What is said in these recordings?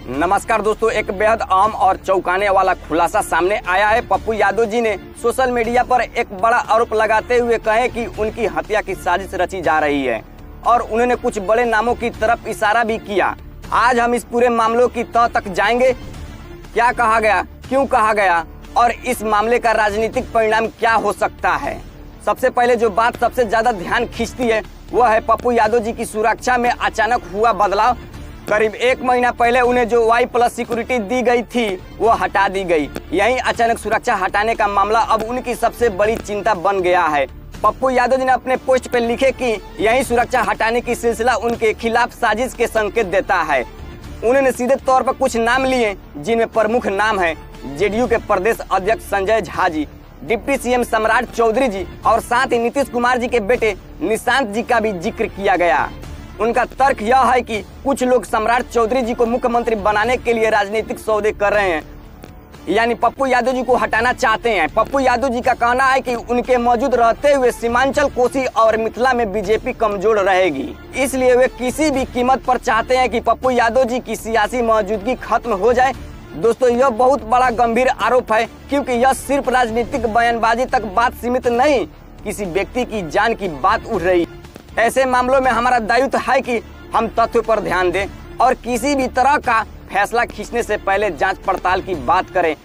नमस्कार दोस्तों, एक बेहद अहम और चौंकाने वाला खुलासा सामने आया है। पप्पू यादव जी ने सोशल मीडिया पर एक बड़ा आरोप लगाते हुए कहे कि उनकी हत्या की साजिश रची जा रही है और उन्होंने कुछ बड़े नामों की तरफ इशारा भी किया। आज हम इस पूरे मामलों की तह तक जाएंगे। क्या कहा गया, क्यों कहा गया और इस मामले का राजनीतिक परिणाम क्या हो सकता है। सबसे पहले जो बात सबसे ज्यादा ध्यान खींचती है वह है पप्पू यादव जी की सुरक्षा में अचानक हुआ बदलाव। करीब 1 महीना पहले उन्हें जो Y+ सिक्योरिटी दी गई थी वो हटा दी गई। यही अचानक सुरक्षा हटाने का मामला अब उनकी सबसे बड़ी चिंता बन गया है। पप्पू यादव जी ने अपने पोस्ट पर लिखे कि यही सुरक्षा हटाने की सिलसिला उनके खिलाफ साजिश के संकेत देता है। उन्होंने सीधे तौर पर कुछ नाम लिए, जिनमें प्रमुख नाम है जेडीयू के प्रदेश अध्यक्ष संजय झा जी, डिप्टी सीएम सम्राट चौधरी जी और साथ ही नीतीश कुमार जी के बेटे निशांत जी का भी जिक्र किया गया। उनका तर्क यह है कि कुछ लोग सम्राट चौधरी जी को मुख्यमंत्री बनाने के लिए राजनीतिक सौदे कर रहे हैं, यानी पप्पू यादव जी को हटाना चाहते हैं। पप्पू यादव जी का कहना है कि उनके मौजूद रहते हुए सीमांचल, कोसी और मिथिला में बीजेपी कमजोर रहेगी, इसलिए वे किसी भी कीमत पर चाहते हैं कि पप्पू यादव जी की सियासी मौजूदगी खत्म हो जाए। दोस्तों, यह बहुत बड़ा गंभीर आरोप है, क्योंकि यह सिर्फ राजनीतिक बयानबाजी तक बात सीमित नहीं, किसी व्यक्ति की जान की बात उठ रही। ऐसे मामलों में हमारा दायित्व है कि हम तथ्यों पर ध्यान दें और किसी भी तरह का फैसला खींचने से पहले जांच पड़ताल की बात करें।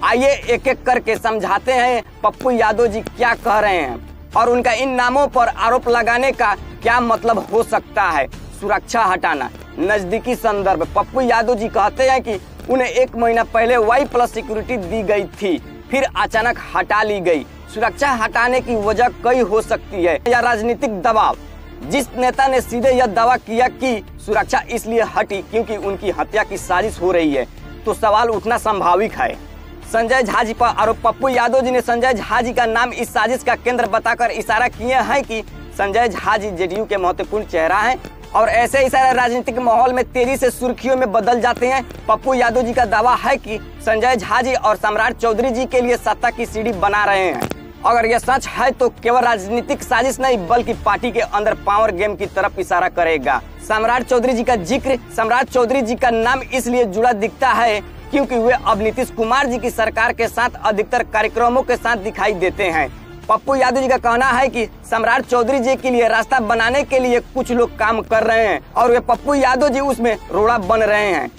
आइए एक एक करके समझाते हैं पप्पू यादव जी क्या कह रहे हैं और उनका इन नामों पर आरोप लगाने का क्या मतलब हो सकता है। सुरक्षा हटाना, नजदीकी संदर्भ। पप्पू यादव जी कहते हैं कि उन्हें 1 महीना पहले Y+ सिक्योरिटी दी गई थी, फिर अचानक हटा ली गई। सुरक्षा हटाने की वजह कई हो सकती है, या राजनीतिक दबाव। जिस नेता ने सीधे यह दावा किया कि सुरक्षा इसलिए हटी क्योंकि उनकी हत्या की साजिश हो रही है, तो सवाल उठना संभाविक है। संजय झा जी पर आरोप। पप्पू यादव जी ने संजय झा जी का नाम इस साजिश का केंद्र बताकर इशारा किए हैं कि संजय झा जी जेडीयू के महत्वपूर्ण चेहरा हैं और ऐसे इशारे राजनीतिक माहौल में तेजी से सुर्खियों में बदल जाते हैं। पप्पू यादव जी का दावा है कि संजय झा जी और सम्राट चौधरी जी के लिए सत्ता की सीढ़ी बना रहे हैं। अगर यह सच है तो केवल राजनीतिक साजिश नहीं, बल्कि पार्टी के अंदर पावर गेम की तरफ इशारा करेगा। सम्राट चौधरी जी का जिक्र, सम्राट चौधरी जी का नाम इसलिए जुड़ा दिखता है क्योंकि वे अब नीतीश कुमार जी की सरकार के साथ अधिकतर कार्यक्रमों के साथ दिखाई देते हैं। पप्पू यादव जी का कहना है कि सम्राट चौधरी जी के लिए रास्ता बनाने के लिए कुछ लोग काम कर रहे हैं और वे पप्पू यादव जी उसमें रोड़ा बन रहे हैं।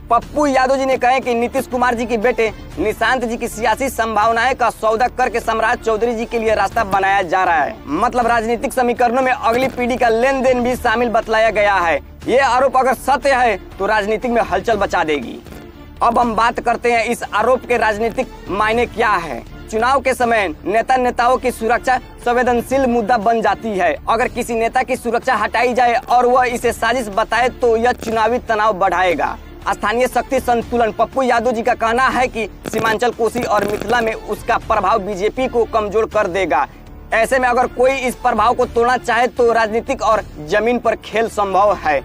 पप्पू यादव जी ने कहा कि नीतीश कुमार जी के बेटे निशांत जी की सियासी संभावनाएं का सौदा करके सम्राट चौधरी जी के लिए रास्ता बनाया जा रहा है। मतलब राजनीतिक समीकरणों में अगली पीढ़ी का लेन देन भी शामिल बतलाया गया है। ये आरोप अगर सत्य है तो राजनीतिक में हलचल मचा देगी। अब हम बात करते हैं इस आरोप के राजनीतिक मायने क्या है। चुनाव के समय नेताओं की सुरक्षा संवेदनशील मुद्दा बन जाती है। अगर किसी नेता की सुरक्षा हटाई जाए और वह इसे साजिश बताए तो यह चुनावी तनाव बढ़ाएगा। स्थानीय शक्ति संतुलन। पप्पू यादव जी का कहना है कि सीमांचल, कोसी और मिथिला में उसका प्रभाव बीजेपी को कमजोर कर देगा। ऐसे में अगर कोई इस प्रभाव को तोड़ना चाहे तो राजनीतिक और जमीन पर खेल संभव है।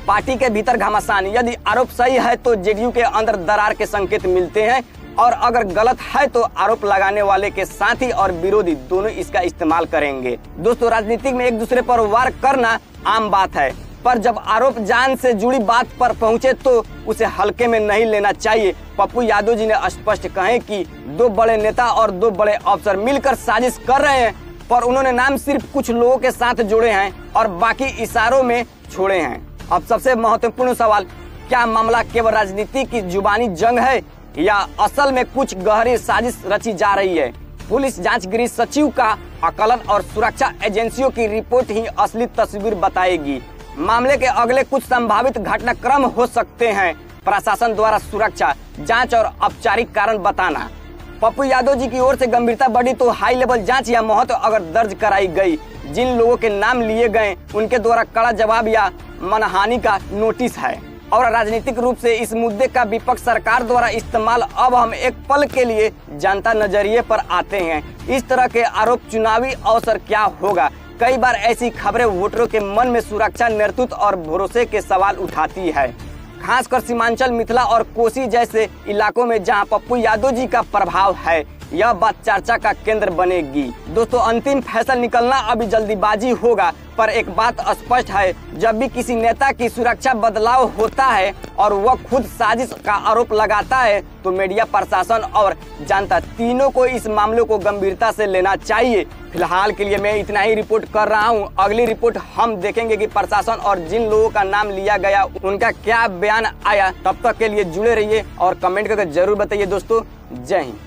पार्टी के भीतर घमासान। यदि आरोप सही है तो जेडीयू के अंदर दरार के संकेत मिलते हैं और अगर गलत है तो आरोप लगाने वाले के साथी और विरोधी दोनों इसका इस्तेमाल करेंगे। दोस्तों, राजनीतिक में एक दूसरे पर वार करना आम बात है, पर जब आरोप जान से जुड़ी बात पर पहुंचे तो उसे हल्के में नहीं लेना चाहिए। पप्पू यादव जी ने स्पष्ट कहे कि 2 बड़े नेता और 2 बड़े अफसर मिलकर साजिश कर रहे हैं, पर उन्होंने नाम सिर्फ कुछ लोगों के साथ जोड़े हैं और बाकी इशारों में छोड़े हैं। अब सबसे महत्वपूर्ण सवाल, क्या मामला केवल राजनीति की जुबानी जंग है या असल में कुछ गहरी साजिश रची जा रही है। पुलिस जांच गृह सचिव का आकलन और सुरक्षा एजेंसियों की रिपोर्ट ही असली तस्वीर बताएगी। मामले के अगले कुछ संभावित घटनाक्रम हो सकते हैं। प्रशासन द्वारा सुरक्षा, जांच और औपचारिक कारण बताना। पप्पू यादव जी की ओर से गंभीरता बढ़ी तो हाई लेवल जांच या महत्व अगर दर्ज कराई गई। जिन लोगों के नाम लिए गए उनके द्वारा कड़ा जवाब या मनहानि का नोटिस है और राजनीतिक रूप से इस मुद्दे का विपक्ष सरकार द्वारा इस्तेमाल। अब हम एक पल के लिए जनता नजरिए पर आते हैं। इस तरह के आरोप चुनावी अवसर क्या होगा। कई बार ऐसी खबरें वोटरों के मन में सुरक्षा, नेतृत्व और भरोसे के सवाल उठाती है, खासकर सीमांचल, मिथिला और कोसी जैसे इलाकों में जहां पप्पू यादव जी का प्रभाव है। यह बात चर्चा का केंद्र बनेगी। दोस्तों, अंतिम फैसला निकलना अभी जल्दीबाजी होगा, पर एक बात स्पष्ट है, जब भी किसी नेता की सुरक्षा बदलाव होता है और वह खुद साजिश का आरोप लगाता है तो मीडिया, प्रशासन और जनता तीनों को इस मामले को गंभीरता से लेना चाहिए। फिलहाल के लिए मैं इतना ही रिपोर्ट कर रहा हूं। अगली रिपोर्ट हम देखेंगे कि प्रशासन और जिन लोगों का नाम लिया गया उनका क्या बयान आया। तब तक के लिए जुड़े रहिए और कमेंट करके जरूर बताइए दोस्तों। जय हिंद।